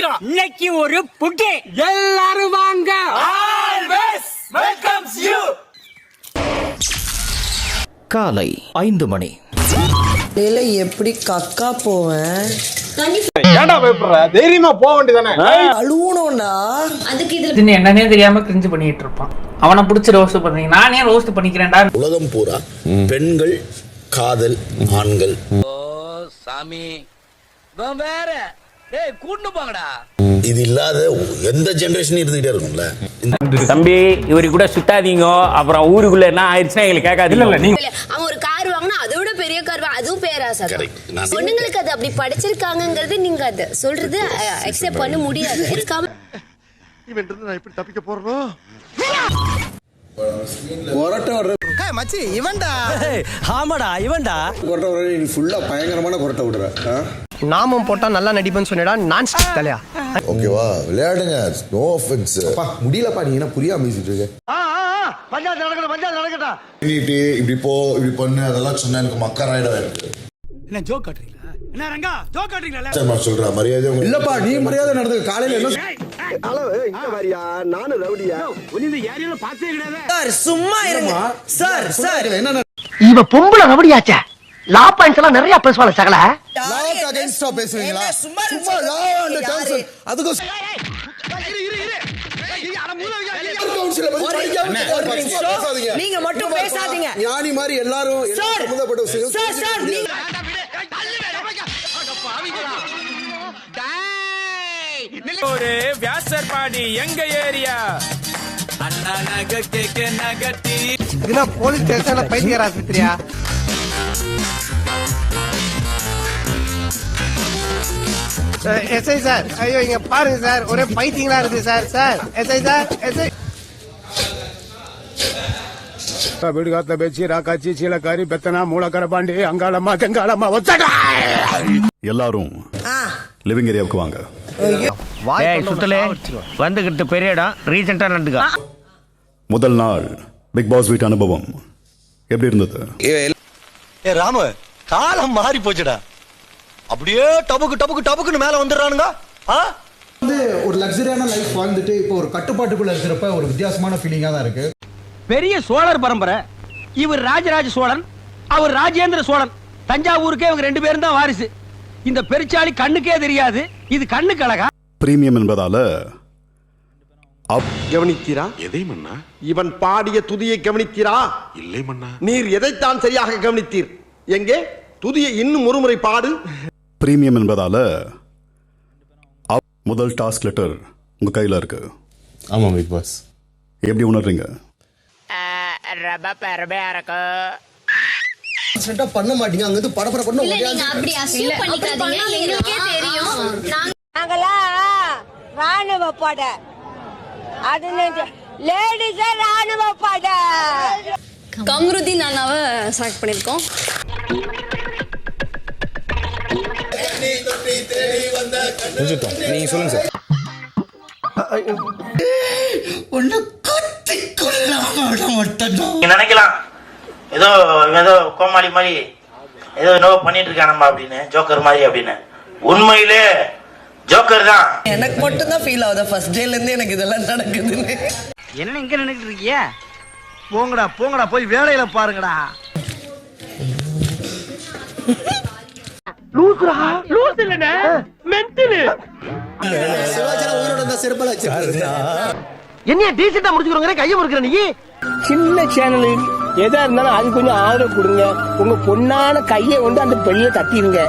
இன்னைக்கு ஒரு புட்டி எல்லாரும் வாங்க. காலை 5 மணி. எப்படி கக்கா போவேன்? ஏன்டா பயப்படுற? தைரியமா போக வேண்டியதானே? அழுவணும்டா. அதுக்கு இதுல என்னன்னே தெரியாம கிரிஞ்சு பண்ணிட்டு இருப்பான். அவனை பிடிச்சி ரோஸ்ட் பண்றீங்க. நானே ரோஸ்ட் பண்ணிக்கிறேன்டா. உலகம் பூரா பெண்கள் காதல் ஆண்கள். ஓ சாமி வேற கூட்டு போங்கடா. இது இல்லாத எந்த ஜெனரேஷன் இருந்துகிட்டே இருக்கும்ல. தம்பி இவரு கூட சுத்தாதீங்க, அப்புறம் ஊருக்குள்ள என்ன ஆயிடுச்சுன்னா எங்களுக்கு கேட்காது. இல்ல அவன் ஒரு கார் வாங்கினா அதை விட பெரிய கார் அதுவும் பேராசை. பொண்ணுங்களுக்கு அது அப்படி படிச்சிருக்காங்கிறது நீங்க அது சொல்றது அக்செப்ட் பண்ண முடியாது. இவன் இருந்து நான் எப்படி தப்பிக்க போறேனோ? மச்சி இவன்டா. ஆமாடா இவன்டா. கொரட்டை விடுற நீ ஃபுல்லா பயங்கரமான கொரட்டை விடுற. நாமம் போட்டா நல்லா நடிப்பேன்னு சொன்னடா. நான் ஸ்டிக் தலையா. ஓகேவா விளையாடுங்க. No offence. அப்பா முடியலப்பா, நீ என்ன புரியாம பேசிட்டு இருக்க? பஞ்சாயத்து நடக்கட்டா. இப்படி போ இப்படி பண்ணு அதெல்லாம் சொன்னா எனக்கு மக்கராயிட இருக்கு. என்ன ஜோக் காட்டுறீங்களா? என்ன ரங்கா ஜோக் காட்டுறீங்களா? சொல்ற மரியாதை இல்லப்பா. நீ மரியாதை நடந்து காலையில என்ன இங்க வரியா? நானும் ரவுடியா? இந்த ஏரியால பாத்தே கிடையாது. சார் சும்மா இருங்க. சார் என்ன இவ பொம்பளை ரபடியாச்சே. லா பாயிண்ட்ஸ் எல்லாம் நிறைய பேசுவாங்க சகல. லாக்கு அகைன்ஸ்டா பேசுவீங்களா? சும்மா லா அண்ட் டர்ம்ஸ் அதுக்கு நீங்க மட்டும் பேசாதீங்க. ஞானி மாதிரி எல்லாரும் சம்பந்தப்பட்ட விஷயம். ஒரு வியாசர் பாடி எங்க ஏரியா அண்ணா நக கேக்க நகட்டி இதுனா போலீஸ் ஸ்டேஷன்ல பைத்தியர் ஆஸ்பத்திரியா? எஸ்ஐ சார், ஐயோ இங்க பாருங்க சார், ஒரே பைத்தியங்களா இருக்கு சார். எஸ்ஐ சார், எஸ்ஐ வீடு காத்த பேச்சு ராக்காச்சி சீலக்காரி பெத்தனா மூலக்கர பாண்டி அங்காளம்மா தெங்காளம்மா வச்சடா. எல்லாரும் லிவிங் ஏரியாவுக்கு வாங்க. சுத்தலே வந்துகிட்டு பெரிய இடம் ரீசெண்டா நடந்துக்கா. முதல் நாள் பிக் பாஸ் வீட்டு அனுபவம் எப்படி இருந்தது? ராமு காலம் மாறி போச்சுடா. அப்படியே டபுக்குன்னு மேல வந்துடுறானுங்க. ஒரு லக்ஸரியான லைஃப் வாழ்ந்துட்டு இப்போ ஒரு கட்டுப்பாட்டுக்குள்ள இருக்கிறப்ப ஒரு வித்தியாசமான ஃபீலிங்கா தான் இருக்கு. பெரிய சோழர் பரம்பரை. இவர் ராஜராஜ சோழன், அவர் ராஜேந்திர சோழன். தஞ்சாவூருக்கே இவங்க 2 பேரும் தான் வாரிசு. இந்த பெருச்சாளி கண்ணுக்கே தெரியாது. இது கண்ணுக்கு அழகா. பிரீமியம் என்பதால கவனித்தீரா? எதை மன்னா? இவன் பாடிய துதியை கவனித்தீரா? இல்லை மன்னா. நீர் எதைத்தான் சரியாக கவனித்தீர்? எங்கே துதியை இன்னும் ஒருமுறை பாடு. பிரீமியம் என்பதால முதல் டாஸ்க் லெட்டர் உங்க கையில இருக்கு. ஆமா பிக் பாஸ். எப்படி உணர்றீங்க? பண்ண மாட்டீங்க. அங்க இருந்து படபட பண்ண அப்படி அசியூம் பண்ணிக்காதீங்க. எங்களுக்கே தெரியும். நாங்களா ராணுவ பட அது லேடிஸ் ராணுவ பட. கம்ருதீன் அண்ணாவை செலக்ட் பண்ணிருக்கோம். நீங்க சொல்லுங்க சார். நினைக்கலாம் ஏதோ கோமாளி மாதிரி ஏதோ பண்ணிட்டு இருக்கானம்மா அப்படின்னு, ஜோக்கர் மாதிரி அப்படின்னு. உண்மையிலே ஜோக்கர் தான். எனக்கு மட்டும் தான் ஃபீல் ஆகுது ஃபர்ஸ்ட் டேல இருந்து எனக்கு இதெல்லாம் நடக்குதுன்னு. என்ன இங்க நினைக்கிட்டு இருக்கீங்க? போங்கடா போய் வேலையில பாருங்கடா. லூசுரா லூசு இல்லனே மென்டல். சிவாஜில உயிரோட இருந்த செருப்பல வச்சிருக்காரு. என்னைய டீசெண்டா முடிச்சுக்கறங்க கைய முறுக்குற நீ. சின்ன சேனல் எதா இருந்தாலும் அது கொஞ்சம் ஆதரவு கொடுங்க. உங்க பொண்ணான கையை கொண்டு அந்த பெல்ல தட்டிடுங்க.